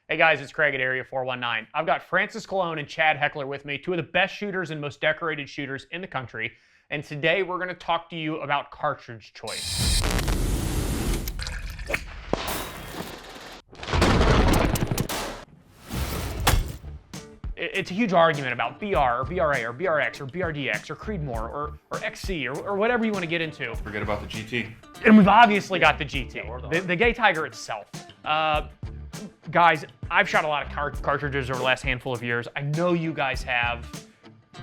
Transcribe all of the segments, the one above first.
Hey guys, it's Craig at Area 419. I've got Francis Colon and Chad Heckler with me, two of the best shooters and most decorated shooters in the country. And today we're going to talk to you about cartridge choice. It's a huge argument about BR or BRA or BRX or BRDX or Creedmoor or XC or whatever you want to get into. Forget about the GT. And we've obviously got the GT, the Gay Tiger itself. Guys, I've shot a lot of cartridges over the last handful of years. I know you guys have.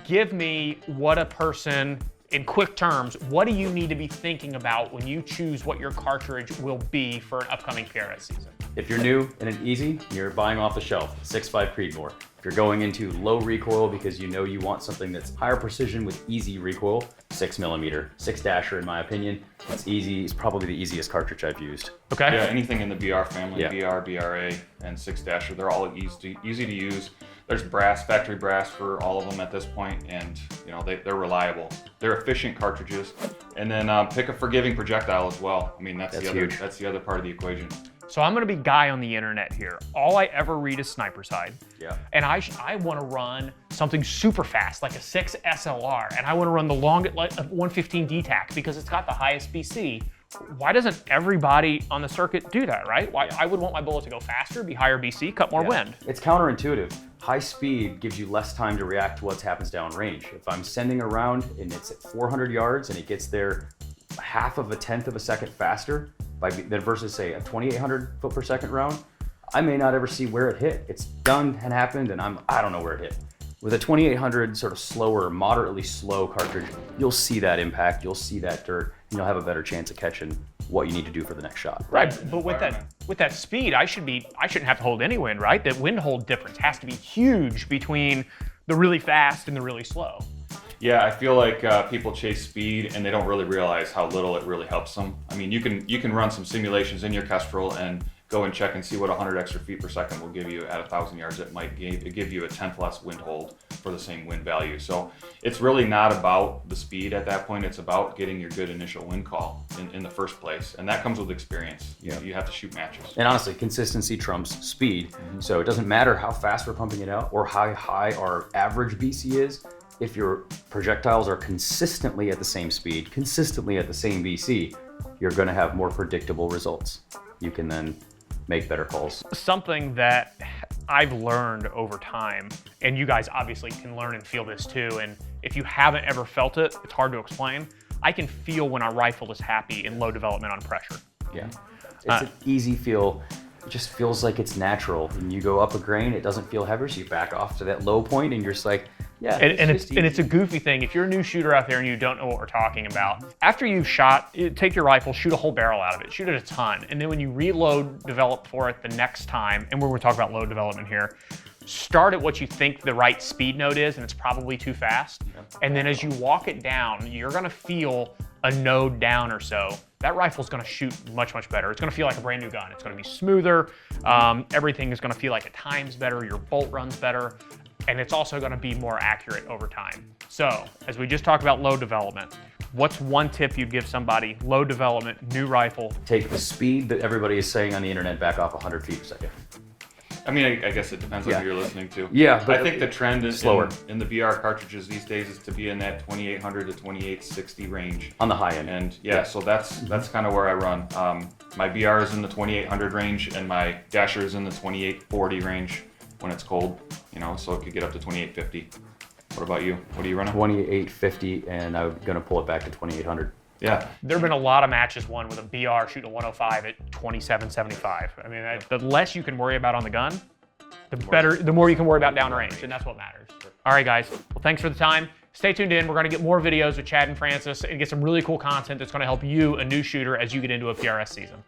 Give me what a person, in quick terms, what do you need to be thinking about when you choose what your cartridge will be for an upcoming PRS season? If you're new and an easy, you're buying off the shelf, 6.5 Creedmoor. If you're going into low recoil because you know you want something that's higher precision with easy recoil, 6mm. 6-dasher, in my opinion, it's easy. It's probably the easiest cartridge I've used. Okay. Yeah, anything in the BR family, Yeah. BR, BRA, and 6-dasher, they're all easy to use. There's brass, factory brass for all of them at this point, and you know they're reliable. They're efficient cartridges, and then pick a forgiving projectile as well. I mean that's huge. That's the other part of the equation. So I'm gonna be guy on the internet here. All I ever read is sniper side. Yeah. And I wanna run something super fast, like a 6 SLR, and I wanna run the longest, like a 115 DTAC because it's got the highest BC. Why doesn't everybody on the circuit do that, right? Why I would want my bullet to go faster, be higher BC, cut more wind. It's counterintuitive. High speed gives you less time to react to what happens downrange. If I'm sending a round and it's at 400 yards and it gets there half of a tenth of a second faster versus say a 2,800 foot per second round, I may not ever see where it hit. It's done and happened and I don't know where it hit. With a 2,800 sort of slower, moderately slow cartridge, you'll see that impact, you'll see that dirt, and you'll have a better chance of catching what you need to do for the next shot. Right, but with that speed, I shouldn't have to hold any wind, right? The wind hold difference has to be huge between the really fast and the really slow. Yeah, I feel like people chase speed and they don't really realize how little it really helps them. I mean, you can run some simulations in your Kestrel and go and check and see what 100 extra feet per second will give you at 1,000 yards. It might give you a tenth less wind hold for the same wind value. So it's really not about the speed at that point. It's about getting your good initial wind call in the first place. And that comes with experience. Yeah. You have to shoot matches. And honestly, consistency trumps speed. So it doesn't matter how fast we're pumping it out or how high our average BC is. If your projectiles are consistently at the same speed, consistently at the same BC, you're going to have more predictable results. You can then make better calls. Something that I've learned over time, and you guys obviously can learn and feel this too, and if you haven't ever felt it, it's hard to explain. I can feel when our rifle is happy in low development on pressure. Yeah, it's an easy feel. It just feels like it's natural. When you go up a grain, it doesn't feel heavy, so you back off to that low point and you're just like, yeah. And it's a goofy thing. If you're a new shooter out there and you don't know what we're talking about, after you've shot, take your rifle, shoot a whole barrel out of it, shoot it a ton, and then when you reload, develop for it the next time, and we're going to talk about load development here, start at what you think the right speed node is, and it's probably too fast. And then as you walk it down, you're going to feel a node down or so. That rifle's going to shoot much, much better. It's going to feel like a brand new gun. It's going to be smoother. Everything is going to feel like it times better. Your bolt runs better. And it's also going to be more accurate over time. So, as we just talked about load development, what's one tip you'd give somebody, load development, new rifle? Take the speed that everybody is saying on the internet back off 100 feet per second. I mean, I guess it depends on who you're listening to. Yeah, but I think the trend is slower in the BR cartridges these days is to be in that 2,800 to 2,860 range. On the high end. And yeah, so that's kind of where I run. My BR is in the 2,800 range, and my dasher is in the 2,840 range when it's cold. You know, so it could get up to 2,850. What about you? What are you running? 2,850, and I'm gonna pull it back to 2,800. Yeah. There have been a lot of matches won with a BR shooting a 105 at 27.75. I mean, the less you can worry about on the gun, the more you can worry about downrange, and that's what matters. All right, guys. Well, thanks for the time. Stay tuned in. We're going to get more videos with Chad and Francis and get some really cool content that's going to help you, a new shooter, as you get into a PRS season.